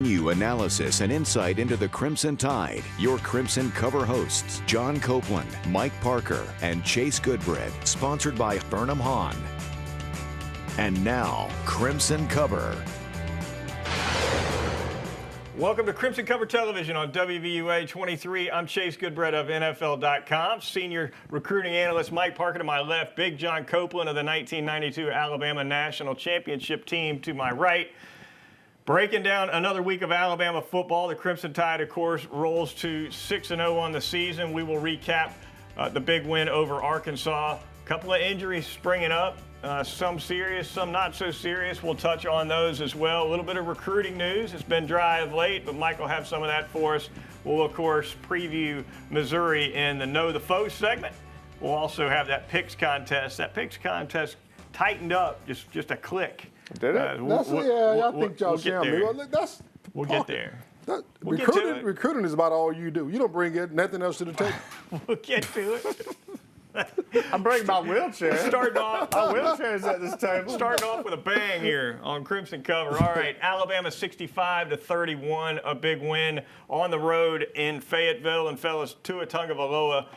You analysis and insight into the Crimson Tide. Your Crimson Cover hosts, John Copeland, Mike Parker, and Chase Goodbread. Sponsored by Burnham Hahn. And now, Crimson Cover. Welcome to Crimson Cover Television on WVUA 23. I'm Chase Goodbread of NFL.com. Senior recruiting analyst Mike Parker to my left. Big John Copeland of the 1992 Alabama National Championship team to my right. Breaking down another week of Alabama football. The Crimson Tide, of course, rolls to 6-0 on the season. We will recap the big win over Arkansas. A couple of injuries springing up, some serious, some not so serious. We'll touch on those as well. A little bit of recruiting news. It's been dry of late, but Mike will have some of that for us. We'll, of course, preview Missouri in the Know the Foe segment. We'll also have that picks contest. That picks contest tightened up just a click. Did it? I think y'all share me. We'll get there. Recruiting is about all you do. You don't bring nothing else to the table. We'll get to it. I'm bringing my wheelchair. Starting off, my wheelchair's at this table. Starting off with a bang here on Crimson Cover. All right, Alabama 65-31, a big win on the road in Fayetteville. And fellas, Tua Tagovailoa.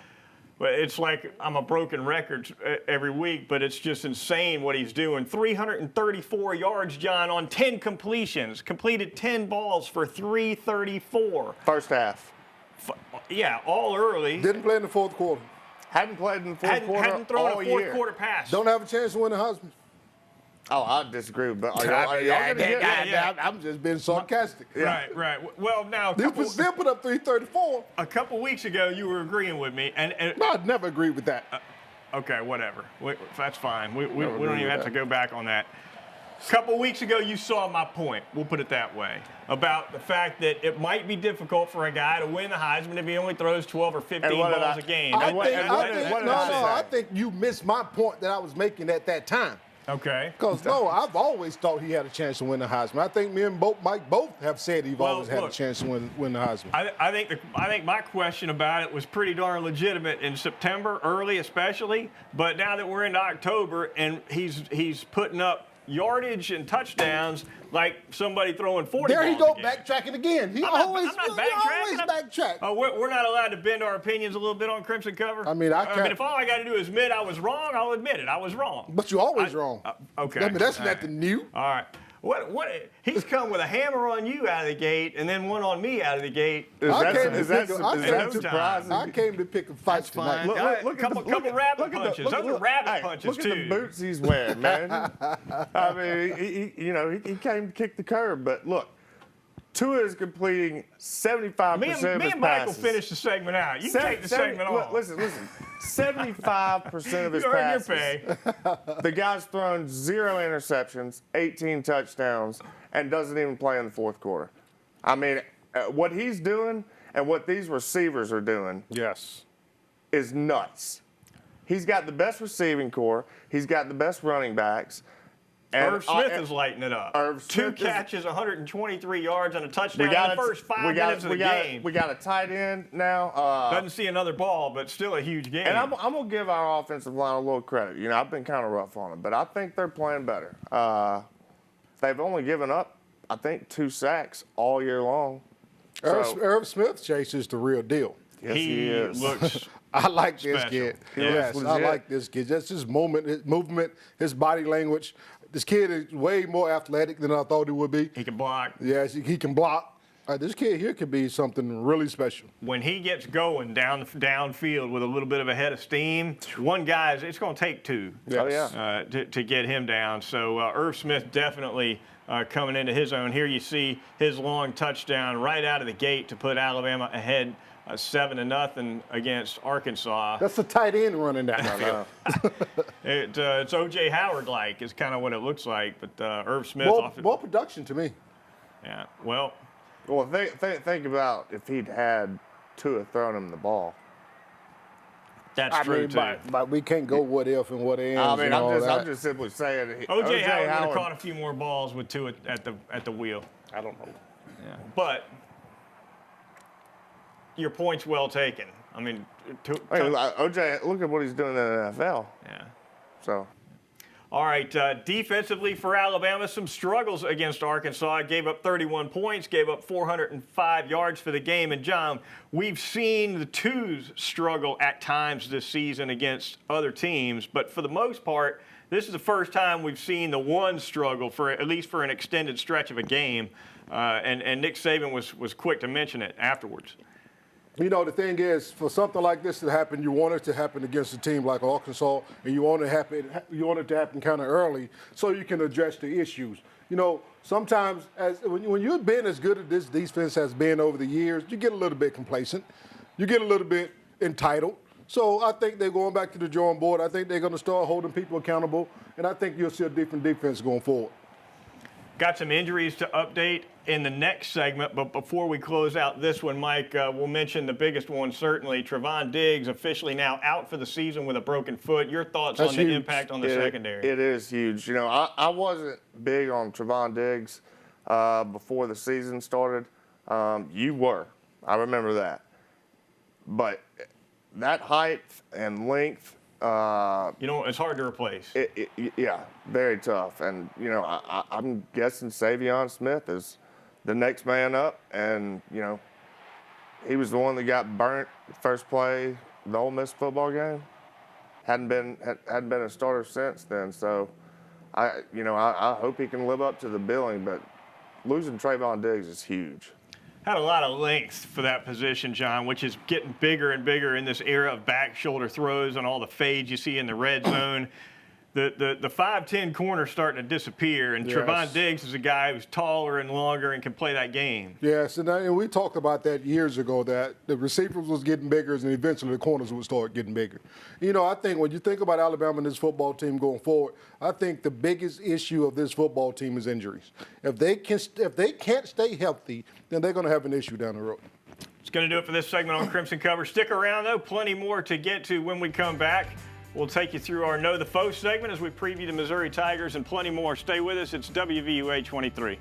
It's like I'm a broken record every week, but it's just insane what he's doing. 334 yards, John, on 10 completions. Completed 10 balls for 334. First half. Yeah, all early. Didn't play in the fourth quarter. Hadn't played in the fourth quarter Hadn't thrown all a fourth year. quarter pass. Don't have a chance to win the Heisman. Oh, I disagree. But are y'all going to get yeah. I'm just being sarcastic. Right. Well, now Still put up 334. A couple weeks ago, you were agreeing with me, and No, I'd never agree with that. Okay, whatever. That's fine. We don't even have to go back on that. A couple weeks ago, you saw my point, we'll put it that way, about the fact that it might be difficult for a guy to win the Heisman if he only throws 12 or 15 balls a game. I think you missed my point that I was making at that time. Okay. Because, I've always thought he had a chance to win the Heisman. I think me and Mike both have said he's always had a chance to win the Heisman. I think my question about it was pretty darn legitimate in September, early especially. But now that we're into October and he's putting up yardage and touchdowns like somebody throwing 40 There he balls go, a game. backtracking again. I'm not backtracking. Oh, we're not allowed to bend our opinions a little bit on Crimson Cover? I mean, if all I got to do is admit I was wrong, I'll admit it. I was wrong. But you're always wrong. Okay. I mean, that's nothing new. All right. What? He's come with a hammer on you out of the gate and then one on me out of the gate. Is that surprising? I came to pick a fight tonight. Look, couple rabbit punches. Those are rabbit punches, too. Look at the boots he's wearing, man. I mean, he came to kick the curb, but look. Tua is completing 75% of his passes. Me and Mike will finish the segment out. You can take the segment off. Listen. 75% of his passes. Your pay. The guy's thrown 0 interceptions, 18 touchdowns, and doesn't even play in the fourth quarter. I mean, what he's doing and what these receivers are doing is nuts. He's got the best receiving core. He's got the best running backs. Irv Smith is lighting it up. Two catches, 123 yards, and a touchdown in the first 5 minutes of the game. We got a tight end now. Doesn't see another ball, but still a huge game. And I'm going to give our offensive line a little credit. I've been kind of rough on them, but I think they're playing better. They've only given up, I think, 2 sacks all year long. Irv Smith, Chase, is the real deal. Yes, he is. Looks I like special. this kid. Yes, I like this kid. Just his movement, his body language. This kid is way more athletic than I thought he would be. He can block. Yes, he can block. This kid here could be something really special. When he gets going downfield with a little bit of a head of steam, one guy, it's going to take 2 to get him down. So Irv Smith definitely coming into his own. Here you see his long touchdown right out of the gate to put Alabama ahead 7-0 against Arkansas. That's a tight end running down. It's O.J. Howard-like is kind of what it looks like, but Irv Smith. More production to me. Yeah, well, think about if he'd had Tua throwing him the ball. That's true, too. But we can't go what if and what ands. I mean, I'm just simply saying. O.J. Howard would have caught a few more balls with Tua at the wheel. I don't know. Yeah, but your point's well taken. I mean, OJ, look at what he's doing in the NFL. Yeah. So. All right, defensively for Alabama, some struggles against Arkansas. Gave up 31 points, gave up 405 yards for the game. And, John, we've seen the twos struggle at times this season against other teams, but for the most part, this is the first time we've seen the one struggle, for at least for an extended stretch of a game. And Nick Saban was quick to mention it afterwards. You know, the thing is, for something like this to happen, you want it to happen against a team like Arkansas, and you want it to happen kind of early so you can address the issues. You know, sometimes when you've been as good as this defense has been over the years, you get a little bit complacent. You get a little bit entitled. So I think they're going back to the drawing board. I think they're going to start holding people accountable, and I think you'll see a different defense going forward. Got some injuries to update in the next segment, but before we close out this one, Mike, we'll mention the biggest one certainly. Trevon Diggs officially now out for the season with a broken foot. Your thoughts on the impact on the secondary? It is huge. You know, I wasn't big on Trevon Diggs before the season started. You were. I remember that. But that height and length, you know, it's hard to replace. Yeah, very tough. And, you know, I'm guessing Savion Smith is the next man up. And, you know, he was the one that got burnt the first play of the Ole Miss football game. Hadn't been a starter since then. So, I hope he can live up to the billing. But losing Trevon Diggs is huge. Had a lot of length for that position, John, which is getting bigger and bigger in this era of back shoulder throws and all the fades you see in the red zone. The 5'10" corner starting to disappear, and yes. Trevon Diggs is a guy who's taller and longer and can play that game. Yes, and we talked about that years ago, that the receivers was getting bigger and eventually the corners would start getting bigger. You know, I think when you think about Alabama and this football team going forward, I think the biggest issue of this football team is injuries. If they can't stay healthy, then they're going to have an issue down the road. It's going to do it for this segment on Crimson Cover. Stick around, though. Plenty more to get to when we come back. We'll take you through our Know the Foe segment as we preview the Missouri Tigers and plenty more. Stay with us. It's WVUA 23.